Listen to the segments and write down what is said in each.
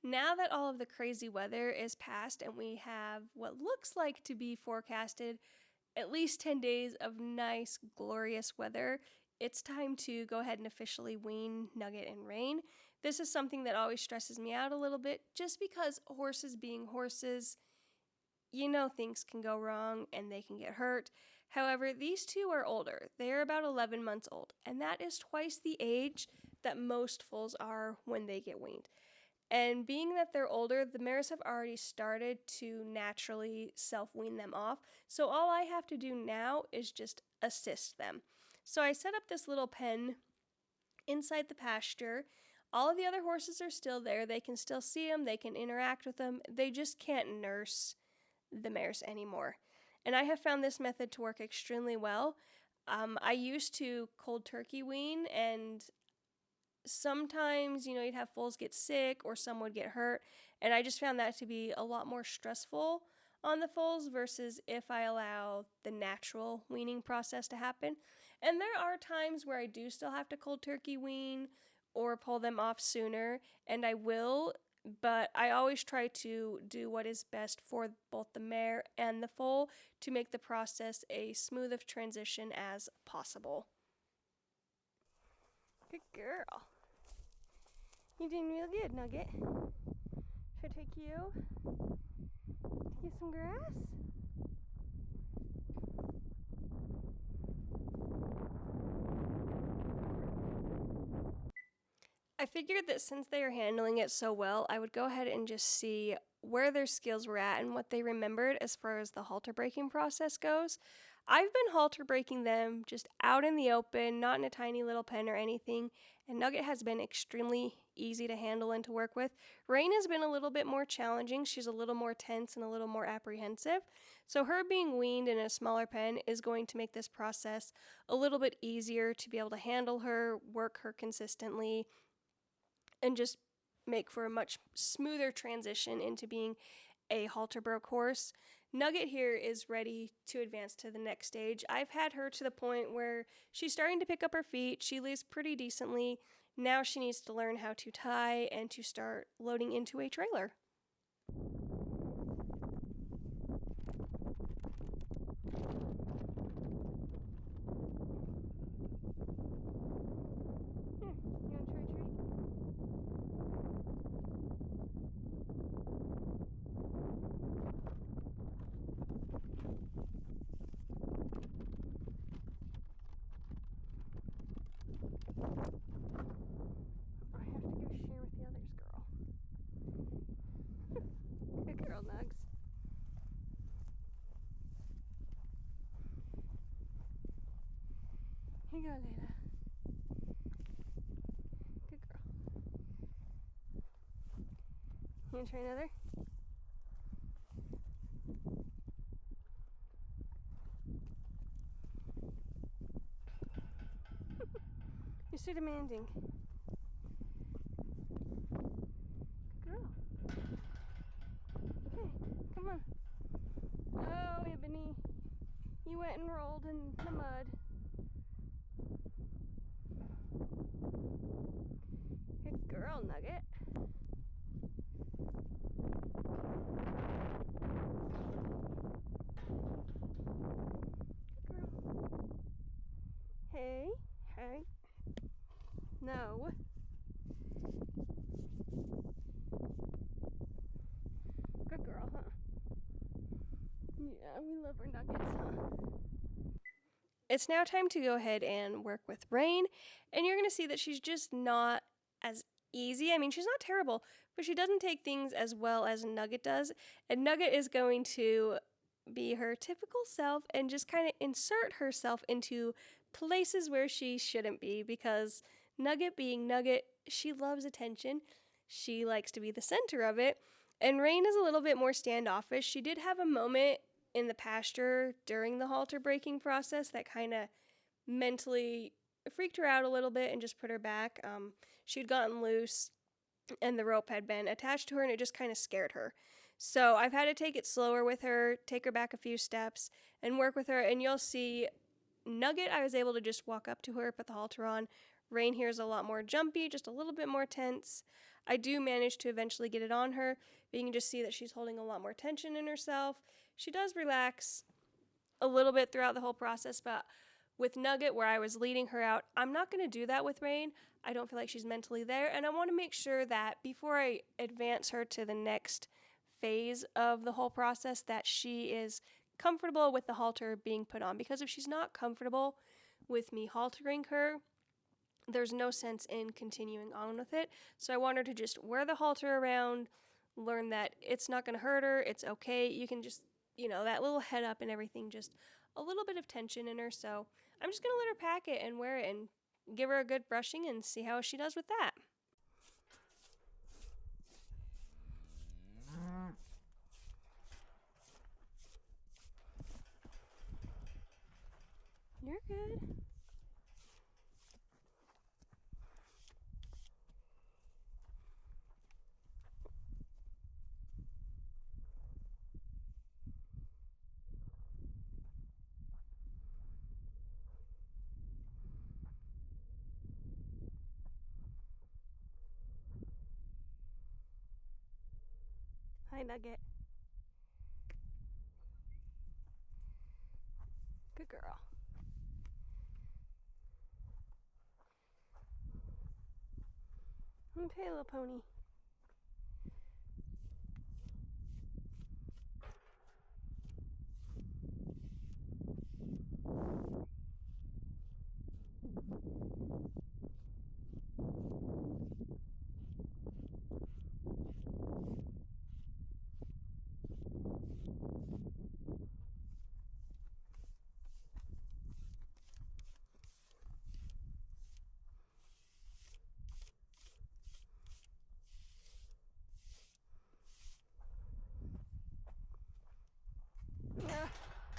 Now that all of the crazy weather is past and we have what looks like to be forecasted at least 10 days of nice, glorious weather, it's time to go ahead and officially wean Nugget and Rain. This is something that always stresses me out a little bit just because horses being horses, things can go wrong and they can get hurt. However, these two are older. They are about 11 months old, and that is twice the age that most foals are when they get weaned. And being that they're older, the mares have already started to naturally self-wean them off. So all I have to do now is just assist them. So I set up this little pen inside the pasture. All of the other horses are still there. They can still see them. They can interact with them. They just can't nurse the mares anymore. And I have found this method to work extremely well. I used to cold turkey wean, and sometimes, you'd have foals get sick or some would get hurt. And I just found that to be a lot more stressful on the foals versus if I allow the natural weaning process to happen. And there are times where I do still have to cold turkey wean or pull them off sooner, and I will, but I always try to do what is best for both the mare and the foal to make the process a smooth of transition as possible. Good girl. You're doing real good, Nugget. Should I take you to get some grass? I figured that since they are handling it so well, I would go ahead and just see where their skills were at and what they remembered as far as the halter breaking process goes. I've been halter breaking them just out in the open, not in a tiny little pen or anything, and Nugget has been extremely easy to handle and to work with. Rain has been a little bit more challenging. She's a little more tense and a little more apprehensive, so her being weaned in a smaller pen is going to make this process a little bit easier to be able to handle her, work her consistently, and just make for a much smoother transition into being a halter broke horse. Nugget here is ready to advance to the next stage. I've had her to the point where she's starting to pick up her feet. She lays pretty decently. Now she needs to learn how to tie and to start loading into a trailer. Here, you want to try a treat? I have to go share with the others, girl. Good girl, Nugs. Here you go, Layla. Good girl. You want to try another? You're so demanding. Good girl. Okay, come on. Oh, Ebony, you went and rolled in the mud. Good girl, Nugget. Good girl. Hey, hey. No. Good girl, huh? Yeah, we love our Nuggets, huh? It's now time to go ahead and work with Rain, and you're going to see that she's just not as easy. I mean, she's not terrible, but she doesn't take things as well as Nugget does, and Nugget is going to be her typical self and just kind of insert herself into places where she shouldn't be, because Nugget being Nugget, she loves attention. She likes to be the center of it, and Rain is a little bit more standoffish. She did have a moment in the pasture during the halter breaking process that kind of mentally freaked her out a little bit and just put her back. She'd gotten loose and the rope had been attached to her, and it just kind of scared her. So I've had to take it slower with her, take her back a few steps, and work with her. And you'll see Nugget, I was able to just walk up to her, put the halter on. Rain here is a lot more jumpy, just a little bit more tense. I do manage to eventually get it on her, but you can just see that she's holding a lot more tension in herself. She does relax a little bit throughout the whole process, but with Nugget, where I was leading her out, I'm not going to do that with Rain. I don't feel like she's mentally there, and I want to make sure that before I advance her to the next phase of the whole process, that she is comfortable with the halter being put on, because if she's not comfortable with me haltering her, there's no sense in continuing on with it. So I want her to just wear the halter around, learn that it's not going to hurt her, it's okay. You can just, that little head up and everything, just a little bit of tension in her. So I'm just going to let her pack it and wear it and give her a good brushing and see how she does with that. You're good. Hi, Nugget. Good girl. Okay, little pony.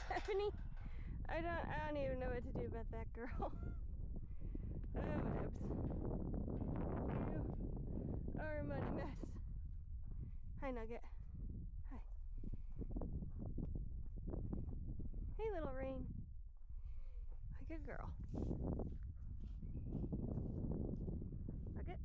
Stephanie, I don't even know what to do about that girl. Oh, Ebs. You are a muddy mess. Hi, Nugget. Hi. Hey, little Rain. A good girl. Nugget.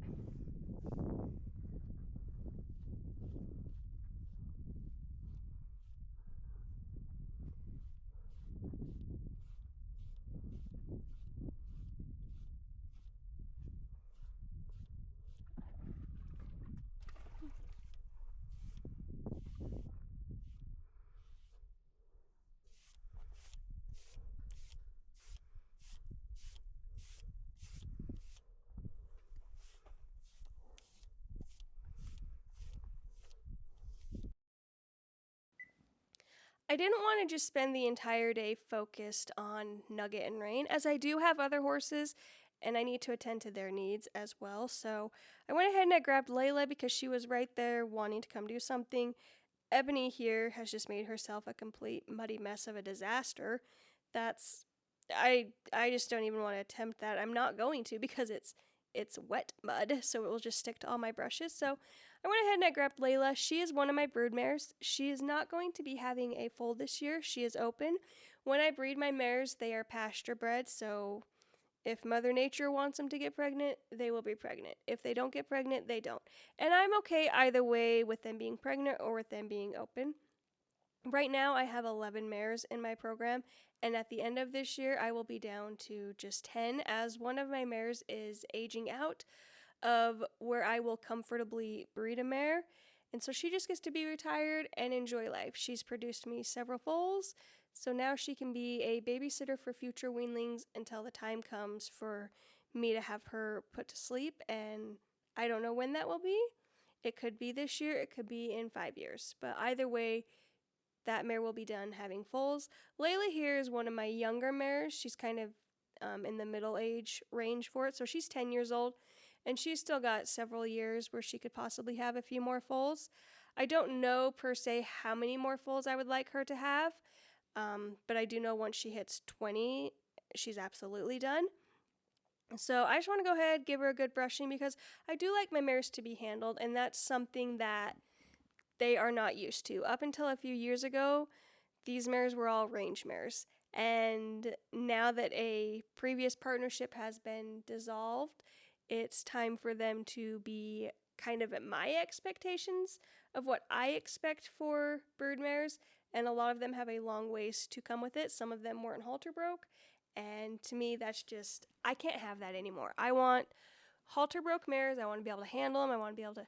I didn't want to just spend the entire day focused on Nugget and Rain, as I do have other horses and I need to attend to their needs as well. So I went ahead and I grabbed Layla because she was right there wanting to come do something. Ebony here has just made herself a complete muddy mess of a disaster. That's I just don't even want to attempt that. I'm not going to because it's wet mud, so it will just stick to all my brushes. So I went ahead and I grabbed Layla. She is one of my brood mares. She is not going to be having a foal this year. She is open. When I breed my mares, they are pasture bred, so if Mother Nature wants them to get pregnant, they will be pregnant. If they don't get pregnant, they don't. And I'm okay either way with them being pregnant or with them being open. Right now, I have 11 mares in my program, and at the end of this year, I will be down to just 10 as one of my mares is aging out of where I will comfortably breed a mare. And so she just gets to be retired and enjoy life. She's produced me several foals, so now she can be a babysitter for future weanlings until the time comes for me to have her put to sleep. And I don't know when that will be. It could be this year, it could be in 5 years. But either way, that mare will be done having foals. Layla here is one of my younger mares. She's kind of in the middle age range for it. So she's 10 years old, and she's still got several years where she could possibly have a few more foals. I don't know per se how many more foals I would like her to have, but I do know once she hits 20, she's absolutely done. So I just want to go ahead, give her a good brushing because I do like my mares to be handled, and that's something that they are not used to. Up until a few years ago, these mares were all range mares. And now that a previous partnership has been dissolved, it's time for them to be kind of at my expectations of what I expect for broodmares, and a lot of them have a long ways to come with it. Some of them weren't halter broke, and to me, that's just, I can't have that anymore. I want halter broke mares. I want to be able to handle them. I want to be able to,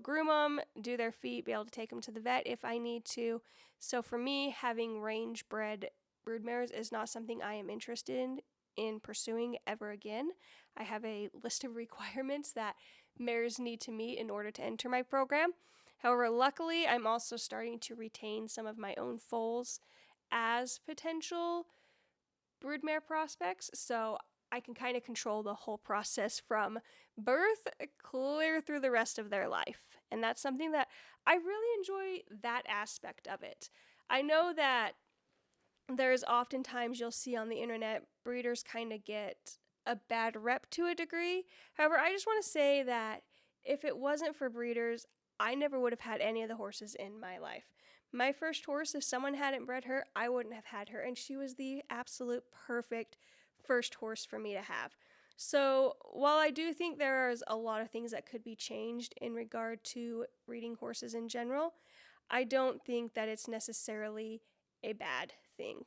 groom them, do their feet, be able to take them to the vet if I need to. So for me, having range bred broodmares is not something I am interested in pursuing ever again. I have a list of requirements that mares need to meet in order to enter my program. However, luckily, I'm also starting to retain some of my own foals as potential broodmare prospects, so I can kind of control the whole process from birth clear through the rest of their life. And that's something that I really enjoy, that aspect of it. I know that there's oftentimes you'll see on the internet breeders kind of get a bad rep to a degree. However, I just want to say that if it wasn't for breeders, I never would have had any of the horses in my life. My first horse, if someone hadn't bred her, I wouldn't have had her, and she was the absolute perfect first horse for me to have. So while I do think there's a lot of things that could be changed in regard to breeding horses in general, I don't think that it's necessarily a bad thing.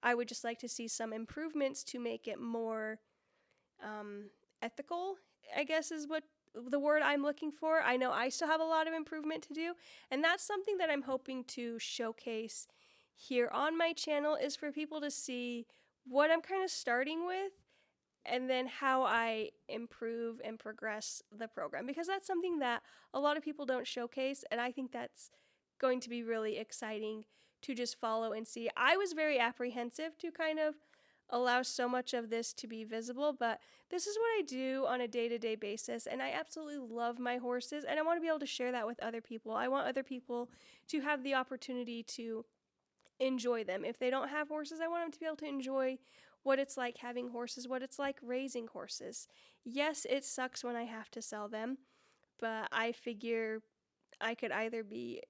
I would just like to see some improvements to make it more ethical, I guess is what the word I'm looking for. I know I still have a lot of improvement to do, and that's something that I'm hoping to showcase here on my channel, is for people to see what I'm kind of starting with and then how I improve and progress the program, because that's something that a lot of people don't showcase, and I think that's going to be really exciting to just follow and see. I was very apprehensive to kind of allow so much of this to be visible, but this is what I do on a day-to-day basis, and I absolutely love my horses, and I want to be able to share that with other people. I want other people to have the opportunity to enjoy them. If they don't have horses, I want them to be able to enjoy what it's like having horses, what it's like raising horses. Yes, it sucks when I have to sell them, but I figure I could either be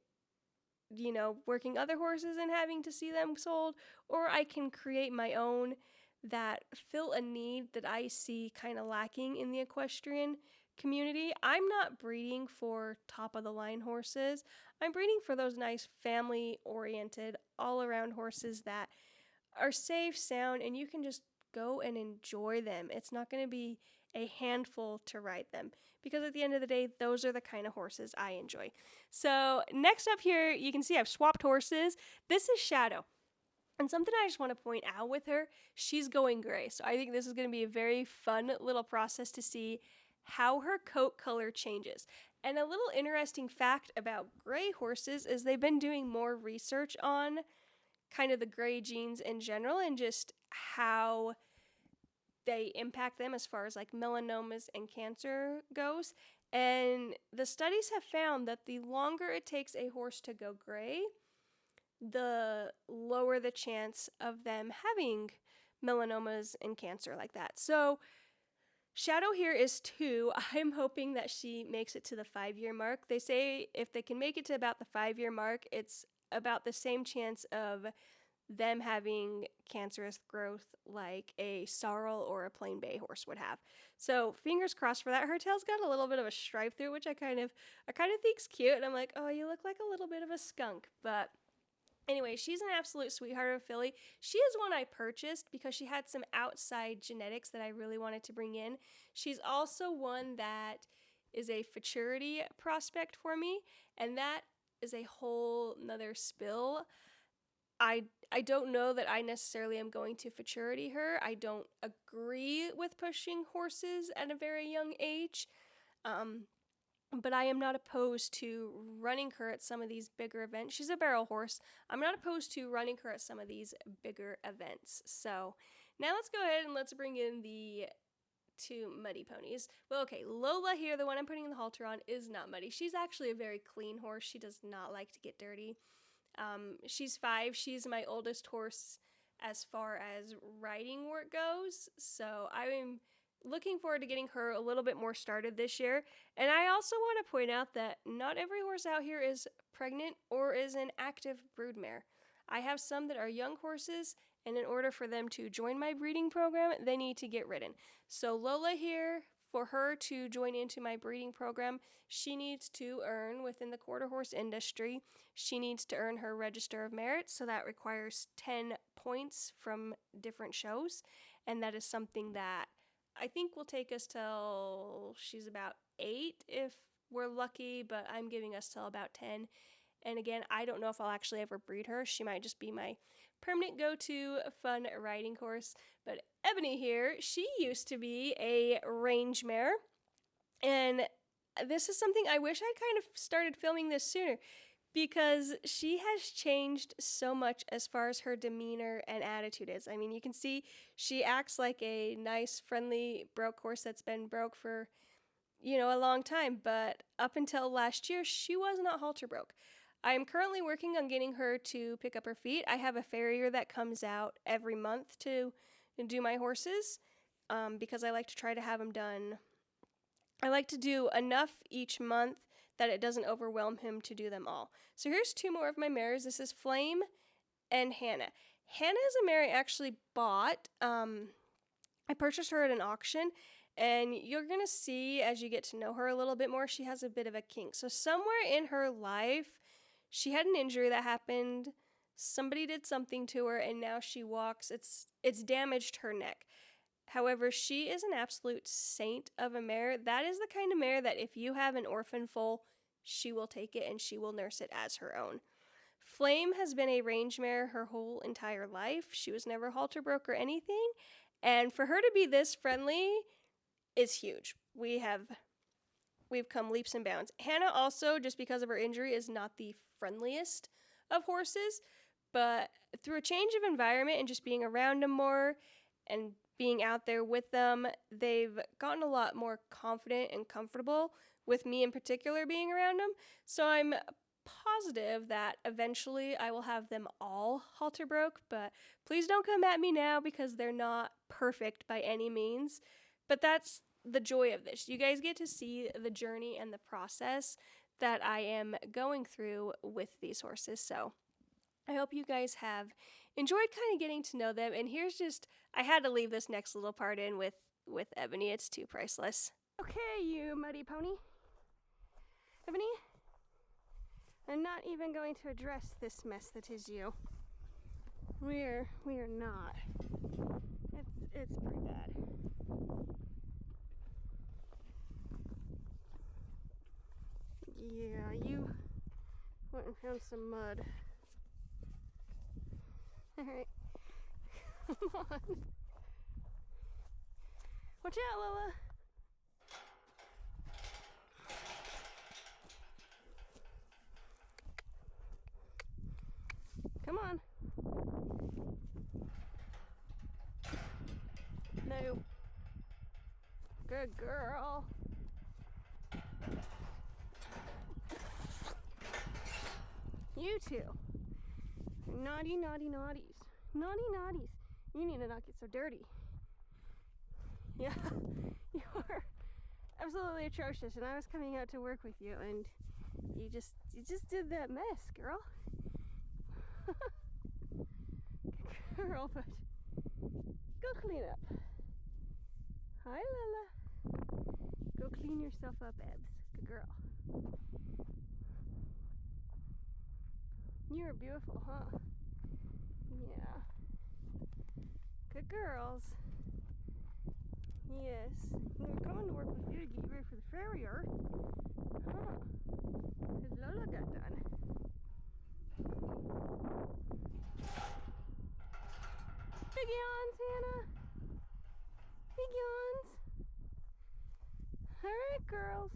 working other horses and having to see them sold, or I can create my own that fill a need that I see kind of lacking in the equestrian community. I'm not breeding for top of the line horses. I'm breeding for those nice family oriented, all around horses that are safe, sound, and you can just go and enjoy them. It's not going to be a handful to ride them, because at the end of the day, those are the kind of horses I enjoy. So next up here, you can see I've swapped horses. This is Shadow. And something I just want to point out with her, she's going gray. So I think this is going to be a very fun little process to see how her coat color changes. And a little interesting fact about gray horses is they've been doing more research on kind of the gray genes in general and just how they impact them as far as like melanomas and cancer goes. And the studies have found that the longer it takes a horse to go gray, the lower the chance of them having melanomas and cancer like that. So Shadow here is 2. I'm hoping that she makes it to the 5-year mark. They say if they can make it to about the 5-year mark, it's about the same chance of them having cancerous growth like a sorrel or a plain bay horse would have. So fingers crossed for that. Her tail's got a little bit of a stripe through, which I kind of think's cute. And I'm like, oh, you look like a little bit of a skunk. But anyway, she's an absolute sweetheart of a filly. She is one I purchased because she had some outside genetics that I really wanted to bring in. She's also one that is a futurity prospect for me, and that is a whole nother spill. I don't know that I necessarily am going to futurity her. I don't agree with pushing horses at a very young age. But I am not opposed to running her at some of these bigger events. She's a barrel horse. I'm not opposed to running her at some of these bigger events. So now let's go ahead and let's bring in the 2 muddy ponies. Well, okay, Lola here, the one I'm putting the halter on, is not muddy. She's actually a very clean horse. She does not like to get dirty. She's 5. She's my oldest horse as far as riding work goes. So I'm looking forward to getting her a little bit more started this year. And I also want to point out that not every horse out here is pregnant or is an active broodmare. I have some that are young horses, and in order for them to join my breeding program, they need to get ridden. So Lola here, For her to join into my breeding program, she needs to earn within the quarter horse industry. She needs to earn her Register of Merit, so that requires 10 points from different shows, and that is something that I think will take us till she's about 8 if we're lucky, but I'm giving us till about 10. And again, I don't know if I'll actually ever breed her. She might just be my permanent go-to fun riding horse. But Ebony here, she used to be a range mare. And this is something I wish I kind of started filming this sooner, because she has changed so much as far as her demeanor and attitude is. I mean, you can see she acts like a nice, friendly broke horse that's been broke for, a long time. But up until last year, she was not halter broke. I am currently working on getting her to pick up her feet. I have a farrier that comes out every month to do my horses, because I like to try to have them done. I like to do enough each month that it doesn't overwhelm him to do them all. So here's 2 more of my mares. This is Flame and Hannah. Hannah is a mare I actually bought. I purchased her at an auction, and you're going to see as you get to know her a little bit more, she has a bit of a kink. So somewhere in her life, she had an injury that happened. Somebody did something to her, and now she walks. It's damaged her neck. However, she is an absolute saint of a mare. That is the kind of mare that if you have an orphan foal, she will take it and she will nurse it as her own. Flame has been a range mare her whole entire life. She was never halter broke or anything. And for her to be this friendly is huge. We've come leaps and bounds. Hannah also, just because of her injury, is not the friendliest of horses, but through a change of environment and just being around them more and being out there with them, they've gotten a lot more confident and comfortable with me in particular being around them. So I'm positive that eventually I will have them all halter broke, but please don't come at me now because they're not perfect by any means. But that's the joy of this. You guys get to see the journey and the process that I am going through with these horses. So I hope you guys have enjoyed kind of getting to know them. And here's just, I had to leave this next little part in with Ebony. It's too priceless. Okay, you muddy pony. Ebony, I'm not even going to address this mess that is you. We are not. It's pretty bad. Yeah, you went and found some mud. Alright. Come on. Watch out, Lola. Come on. No. Good girl. You two. Naughty, naughty, naughties. Naughty, naughties. You need to not get so dirty. Yeah, you are absolutely atrocious, and I was coming out to work with you, and you just did that mess, girl. Girl, but go clean up. Hi, Lola. Go clean yourself up, Ebs. Good girl. You're beautiful, huh? Yeah. Good girls. Yes. We're coming to work with you to get you ready for the farrier. Huh. Because Lola got done. Big yawns, Hannah. Big yawns. Alright, girls.